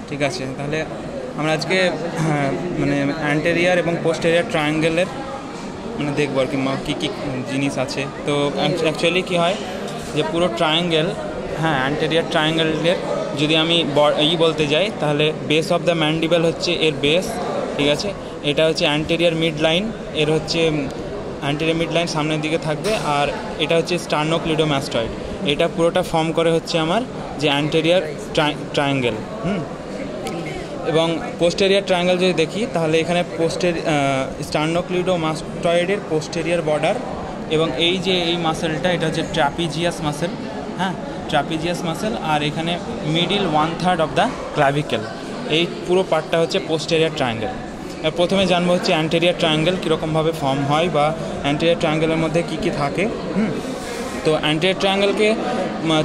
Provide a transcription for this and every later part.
ঠিক আছে, তাহলে আমরা আজকে মানে অ্যান্টেরিয়ার এবং পোস্টেরিয়ার ট্রায়াঙ্গেলের মানে দেখবো আর কি কী কী জিনিস আছে। তো অ্যাকচুয়ালি কী হয় যে পুরো ট্রায়াঙ্গেল, হ্যাঁ অ্যান্টেরিয়ার ট্রায়াঙ্গেলের যদি আমি বলতে যাই তাহলে বেস অফ দ্য ম্যান্ডিবল হচ্ছে এর বেস, ঠিক আছে। এটা হচ্ছে অ্যান্টেরিয়ার মিড লাইন, এর হচ্ছে অ্যান্টেরিয়ার মিড লাইন সামনের দিকে থাকবে, আর এটা হচ্ছে স্টার্নোক্লিডোমাস্টয়েড। এটা পুরোটা ফর্ম করে হচ্ছে আমার যে অ্যান্টেরিয়ার ট্রায়াঙ্গেল। এবং পোস্টেরিয়ার ট্রায়াঙ্গেল যদি দেখি তাহলে এখানে স্টার্নোক্লিডোমাস্টয়েডের পোস্টেরিয়ার বর্ডার এবং এই যে এই মাসেলটা এটা হচ্ছে ট্র্যাপিজিয়াস মাসেল, হ্যাঁ ট্র্যাপিজিয়াস মাসেল, আর এখানে মিডিল 1/3 অফ দ্য ক্লাভিকেল, এই পুরো পার্টটা হচ্ছে পোস্টেরিয়ার ট্রায়াঙ্গেল। প্রথমে জানবো হচ্ছে অ্যান্টেরিয়ার ট্রায়াঙ্গেল কীরকমভাবে ফর্ম হয় বা অ্যান্টেরিয়ার ট্রায়াঙ্গেলের মধ্যে কী কী থাকে। তো অ্যান্টেরিয়ার ট্রায়াঙ্গেলকে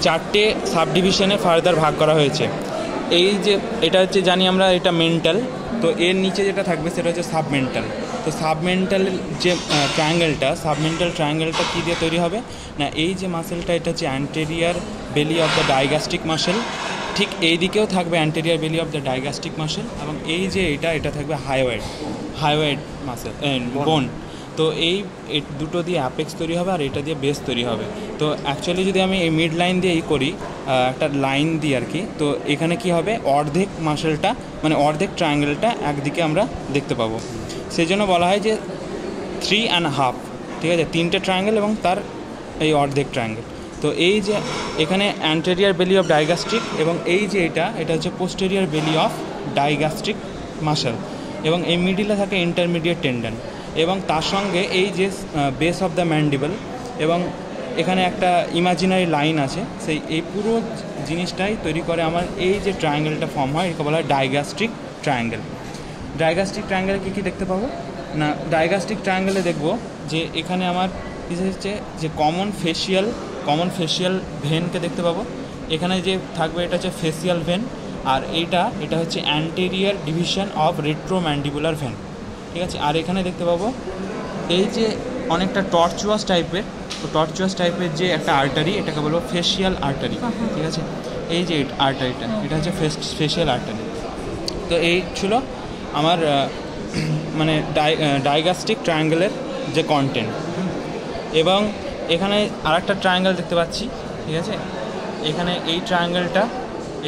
4টে সাব ডিভিশনে ফার্দার ভাগ করা হয়েছে। এই যে এটা হচ্ছে জানি আমরা এটা মেন্টাল, তো এর নিচে যেটা থাকবে সেটা হচ্ছে সাবমেন্টাল। তো সাবমেন্টালের যে সাবমেন্টাল ট্রায়াঙ্গেলটা কী দিয়ে তৈরি হবে না, এই যে মাসেলটা এটা হচ্ছে অ্যান্টেরিয়ার বেলি অফ দ্য ডাইগ্যাস্ট্রিক মাসেল, ঠিক এই দিকেও থাকবে অ্যান্টেরিয়ার বেলি অফ দ্য ডাইগ্যাস্ট্রিক মাসেল, এবং এই যে এটা থাকবে হাইওয়েড মাসেল বোন। তো এই দুটো দিয়ে অ্যাপেক্স তৈরি হবে আর এটা দিয়ে বেস তৈরি হবে। তো অ্যাকচুয়ালি যদি আমি এই মিড লাইন দিয়ে করি একটা লাইন দিই আর কি, তো এখানে কি হবে অর্ধেক মাসেলটা মানে অর্ধেক ট্রায়াঙ্গেলটা একদিকে আমরা দেখতে পাবো। সেই জন্য বলা হয় যে 3.5, ঠিক আছে, 3টে ট্রায়াঙ্গেল এবং তার এই অর্ধেক ট্রায়াঙ্গেল। তো এই যে এখানে অ্যান্টেরিয়ার বেলি অফ ডাইগ্যাস্ট্রিক এবং এই যে এটা হচ্ছে পোস্টেরিয়ার বেলি অফ ডাইগ্যাস্ট্রিক মাসেল, এবং এই মিডিলে থাকে ইন্টারমিডিয়েট টেন্ডন, এবং তার সঙ্গে এই যে বেস অফ দ্য ম্যান্ডিবল, এবং এখানে একটা ইমাজিনারি লাইন আছে, সেই এই পুরো জিনিসটাই তৈরি করে আমার এই যে ট্রায়াঙ্গেলটা ফর্ম হয় একে বলা হয় ডাইগ্যাস্ট্রিক ট্রায়াঙ্গেল। ডাইগ্যাস্ট্রিক ট্রায়াঙ্গেলে কী কী দেখতে পাবো না, ডাইগ্যাস্ট্রিক ট্রায়াঙ্গেলে দেখব যে এখানে আমার বিশেষ হচ্ছে যে কমন ফেসিয়াল ভেনকে দেখতে পাবো। এখানে যে থাকবে এটা হচ্ছে ফেসিয়াল ভেন, আর এটা হচ্ছে অ্যান্টেরিয়ার ডিভিশন অফ রেট্রোম্যান্ডিবুলার ভেন, ঠিক আছে। আর এখানে দেখতে পাবো এই যে অনেকটা টর্চুয়াস টাইপের যে একটা আর্টারি, এটাকে বলবো ফেসিয়াল আর্টারি, ঠিক আছে। এই যে আর্টারিটা এটা হচ্ছে ফেসিয়াল আর্টারি। তো এই ছিল আমার মানে ডাইগ্যাস্ট্রিক ট্রায়াঙ্গেলের যে কন্টেন্ট। এবং এখানে আরেকটা ট্রায়াঙ্গেল দেখতে পাচ্ছি, ঠিক আছে। এখানে এই ট্রায়াঙ্গেলটা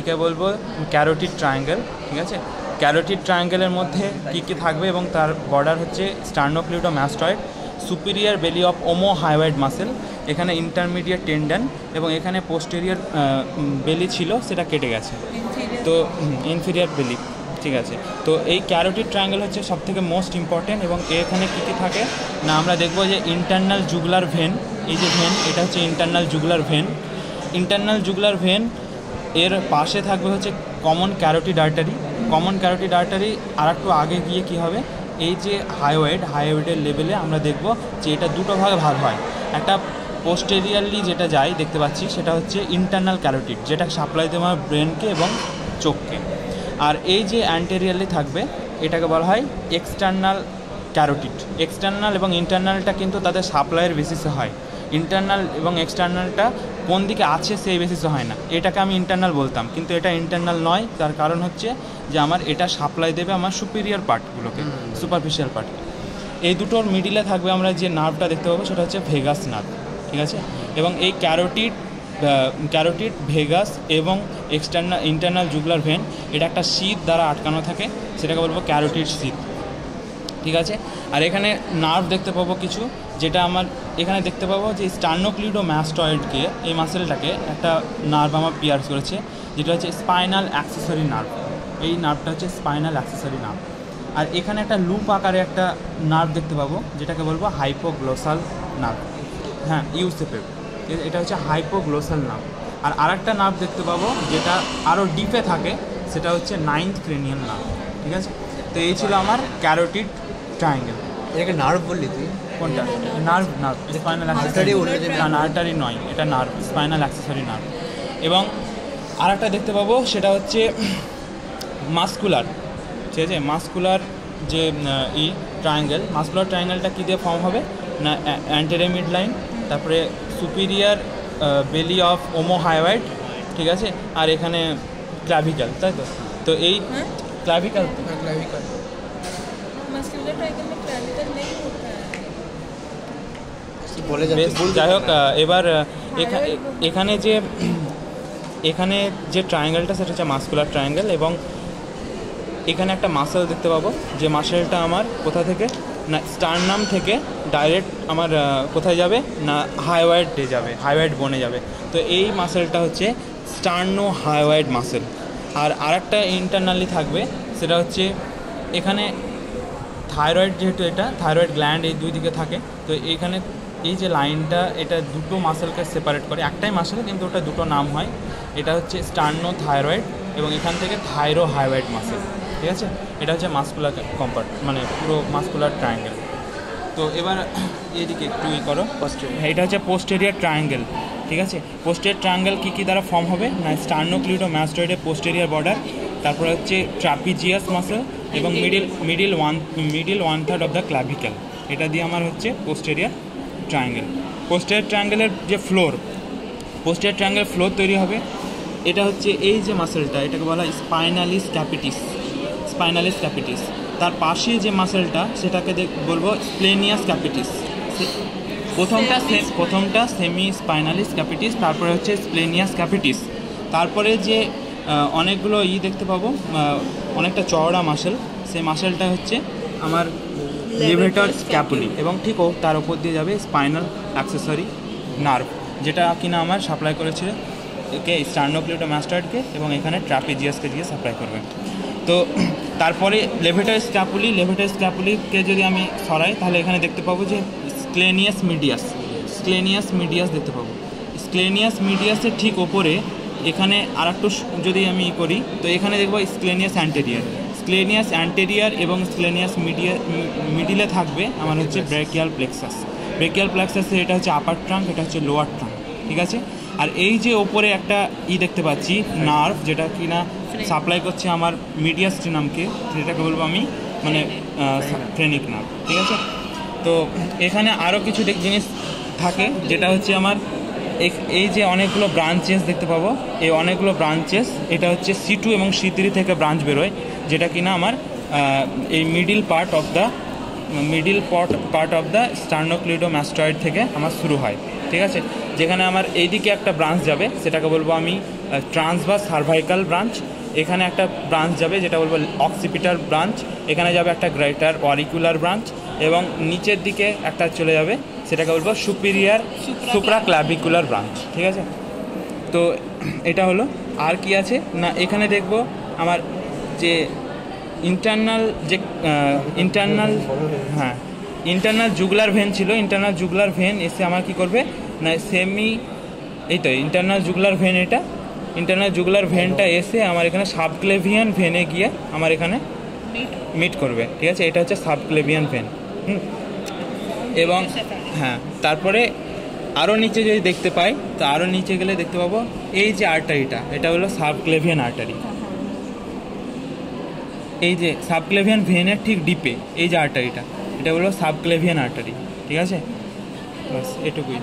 একে বলবো ক্যারোটিড ট্রায়াঙ্গেল, ঠিক আছে। ক্যারোটিড ট্রায়াঙ্গেলের মধ্যে কী কী থাকবে এবং তার বর্ডার হচ্ছে স্টার্নোক্লিডোমাস্টয়েড, সুপিরিয়র বেলি অফ ওমোহাইওয়েড মাসেল, এখানে ইন্টারমিডিয়েট টেন্ডন, এবং এখানে পোস্টেরিয়র বেলি ছিল সেটা কেটে গেছে, তো ইনফিরিয়র বেলি, ঠিক আছে। তো এই ক্যারোটিড ট্রায়াঙ্গেল হচ্ছে সবথেকে মোস্ট ইম্পর্টেন্ট, এবং এখানে কী কী থাকে না আমরা দেখব যে ইন্টারনাল জুগুলার ভেন, এই যে ভেন এটা হচ্ছে ইন্টারনাল জুগুলার ভেন, এর পাশে থাকবে হচ্ছে কমন ক্যারোটিড আর্টারি, আর একটু আগে গিয়ে কি হবে এই যে হাইওয়েডের লেভেলে আমরা দেখব যে এটা দুটো ভাগে ভাগ হয়। একটা পোস্টেরিয়ারলি যেটা যায় দেখতে পাচ্ছি সেটা হচ্ছে ইন্টারনাল ক্যারোটিড, যেটা সাপ্লাই দেওয়া হয় ব্রেনকে এবং চোখকে, আর এই যে অ্যান্টেরিয়ারলি থাকবে এটাকে বলা হয় এক্সটার্নাল ক্যারোটিড। এক্সটার্নাল এবং ইন্টারনালটা কিন্তু তাদের সাপ্লাইয়ের বেসিসে হয়, ইন্টারনাল এবং এক্সটার্নালটা কোন দিকে আছে সেই বেসিসে হয় না। এটাকে আমি ইন্টারনাল বলতাম, কিন্তু এটা ইন্টারনাল নয়, তার কারণ হচ্ছে যে আমার এটা সাপ্লাই দেবে আমার সুপিরিয়র পার্টগুলোকে, সুপারফিশিয়াল পার্টকে। এই দুটোর মিডিলে থাকবে আমরা যে নার্ভটা দেখতে পাবো সেটা হচ্ছে ভেগাস নার্ভ, ঠিক আছে। এবং এই ক্যারোটিড ভেগাস এবং ইন্টারনাল জুগুলার ভেন এটা একটা শীত দ্বারা আটকানো থাকে, সেটাকে বলবো ক্যারোটিড শীত, ঠিক আছে। আর এখানে নার্ভ দেখতে পাবো কিছু, যেটা আমার এখানে দেখতে পাবো যে স্টার্নোক্লিডোমাস্টয়েডকে এই মাসেলটাকে একটা নার্ভ আমার পিয়ার্স করেছে, যেটা হচ্ছে স্পাইনাল অ্যাক্সেসরি নার্ভ। এই নার্ভটা হচ্ছে স্পাইনাল অ্যাক্সেসরি নার্ভ। আর এখানে একটা লুপ আকারে একটা নার্ভ দেখতে পাবো যেটাকে বলবো হাইপোগ্লোসাল নার্ভ, হ্যাঁ ইউসেপেভ, এটা হচ্ছে হাইপোগ্লোসাল নার্ভ। আর আরেকটা নার্ভ দেখতে পাবো যেটা আরও ডিপে থাকে, সেটা হচ্ছে 9th ক্রেনিয়াল নার্ভ, ঠিক আছে। তো এই ছিল আমার ক্যারোটিড ট্রায়াঙ্গেল। এটাকে নার্ভ বললি তুই? কোনটা? নার্ভ স্পাইনাল অ্যাক্সেসরি, না আর্টারি নয়, এটা নার্ভ, স্পাইনাল অ্যাক্সেসরি নার্ভ। এবং আরেকটা দেখতে পাবো সেটা হচ্ছে মাসকুলার, ঠিক আছে। মাসকুলার যে মাসকুলার ট্রায়াঙ্গেলটা কী দিয়ে ফর্ম হবে না অ্যান্টেরিয়র মিড লাইন, তারপরে সুপিরিয়র বেলি অফ ওমোহাইওয়েড, ঠিক আছে, আর এখানে ক্লাভিকেল, তাই তো। तो यही क्लाविकल क्लाविकल मस्कुलर ट्रायंगल में क्लाविकल नहीं होता है। বলে যাচ্ছে যাই হোক এবার এখানে যে ট্রায়াঙ্গেলটা সেটা হচ্ছে মাস্কুলার ট্রায়াঙ্গেল এবং এখানে একটা মাসেল দেখতে পাবো যে মাসেলটা আমার কোথা থেকে না স্টারনাম থেকে ডাইরেক্ট আমার কোথায় যাবে না হাইওয়াইডে যাবে, হাইওয়াইড বনে যাবে। তো এই মাসেলটা হচ্ছে স্টার্নো হাইওয়াইড মাসেল। আর আরেকটা ইন্টারনালি থাকবে সেটা হচ্ছে এখানে থাইরয়েড, যেহেতু এটা থাইরয়েড গ্ল্যান্ড এই দুই দিকে থাকে, তো এইখানে এই যে লাইনটা এটা দুটো মাসেলকে সেপারেট করে, একটাই মাসেল কিন্তু ওটা দুটো নাম হয়। এটা হচ্ছে স্টার্নো থাইরয়েড এবং এখান থেকে থাইরো হাইওয়াইড মাসেল, ঠিক আছে। এটা হচ্ছে মাস্কুলার কম্পার্ট, মানে পুরো মাস্কুলার ট্রায়াঙ্গেল। তো এবার এদিকে একটু করো, এটা হচ্ছে পোস্টেরিয়ার ট্রায়াঙ্গেল, ঠিক আছে। পোস্টেরিয়ার ট্রায়াঙ্গেল কী দ্বারা ফর্ম হবে না স্টার্নোক্লিউডোমাস্টয়েডের পোস্টেরিয়ার বর্ডার, তারপরে হচ্ছে ট্রাপিজিয়াস মাসেল এবং middle one third of the clavicle, এটা দিয়ে আমার হচ্ছে পোস্টেরিয়ার ট্রায়াঙ্গেল। পোস্টেরিয়ার ট্রায়াঙ্গেলের যে পোস্টেরিয়ার ট্রায়াঙ্গেল ফ্লোর তৈরি হবে, এটা হচ্ছে এই যে মাসেলটা, এটাকে বলা হয় স্পাইনালিস ক্যাপিটিস। তার পাশে যে মাসেলটা সেটাকে বলবো স্প্লেনিয়াস ক্যাপিটিস। প্রথমটা সেমি স্পাইনালিস ক্যাপিটিস, তারপরে হচ্ছে স্প্লেনিয়াস ক্যাপিটিস। তারপরে যে অনেকগুলো দেখতে পাবো, অনেকটা চওড়া মাসেল, সেই মাসেলটা হচ্ছে আমার লিভেটর স্ক্যাপুলি এবং ঠিকও তার উপর দিয়ে যাবে স্পাইনাল অ্যাক্সেসরি নার্ভ, যেটা কিনা আমার সাপ্লাই করেছিল একে স্টার্নোক্লিউডোমাস্টয়েডকে এবং এখানে ট্রাপিজিয়াসকে দিয়ে সাপ্লাই করবে। তো তারপরে লেভেটার স্ক্যাপুলিকে যদি আমি সরাই তাহলে এখানে দেখতে পাবো যে স্ক্লেনিয়াস মিডিয়াস দেখতে পাবো। স্ক্লেনিয়াস মিডিয়াসের ঠিক ওপরে এখানে আর একটু যদি আমি করি তো এখানে দেখবো স্ক্লেনিয়াস অ্যান্টেরিয়ার এবং স্ক্লেনিয়াস মিডিলে থাকবে আমার হচ্ছে ব্রেকিয়াল প্লেক্সাসে, এটা হচ্ছে আপার ট্রাঙ্ক, এটা হচ্ছে লোয়ার ট্রাঙ্ক, ঠিক আছে। আর এই যে ওপরে একটা দেখতে পাচ্ছি নার্ভ, যেটা কিনা সাপ্লাই করছে আমার মিডিয়াস্টিনামকে, যেটাকে বলবো আমি মানে ফ্রেনিক নার্ভ, ঠিক আছে। তো এখানে আরও কিছু জিনিস থাকে, যেটা হচ্ছে আমার এই যে অনেকগুলো ব্রাঞ্চেস দেখতে পাবো, এই অনেকগুলো ব্রাঞ্চেস, এটা হচ্ছে C2 এবং C3 থেকে ব্রাঞ্চ বেরোয়, যেটা কিনা আমার এই মিডিল পার্ট অফ দ্য স্টার্নোক্লিউডোমাস্টয়েড থেকে আমার শুরু হয়, ঠিক আছে। যেখানে আমার এইদিকে একটা ব্রাঞ্চ যাবে, সেটাকে বলবো আমি ট্রান্সভার্স সার্ভাইকাল ব্রাঞ্চ। এখানে একটা ব্রাঞ্চ যাবে যেটা বলবো অক্সিপিটাল ব্রাঞ্চ, এখানে যাবে একটা গ্রেটার অরিকুলার ব্রাঞ্চ এবং নিচের দিকে একটা চলে যাবে, সেটাকে বলবো সুপ্রাক্লাভিকুলার ব্রাঞ্চ, ঠিক আছে। তো এটা হলো। আর কি আছে না এখানে দেখবো আমার যে ইন্টারনাল জুগুলার ভেন ছিল, ইন্টারনাল জুগুলার ভেন এসে আমার কি করবে না ইন্টারনাল জুগুলার ভেন, এটা ইন্টারনাল জুগুলার ভেনটা এসে আমার এখানে সাবক্লেভিয়ান ভেনে গিয়ে আমার এখানে মিট করবে, ঠিক আছে। এটা হচ্ছে সাবক্লেভিয়ান ভেন। এবং তারপরে আরও নিচে যদি দেখতে পাই তো আরও নিচে গেলে দেখতে পাবো এই যে আর্টারিটা, এটা হলো সাবক্লেভিয়ান আর্টারি। এই যে সাবক্লেভিয়ান ভেনের ঠিক ডিপে এই যে আর্টারিটা, এটা হলো সাবক্লেভিয়ান আর্টারি, ঠিক আছে। বাস এটুকুই।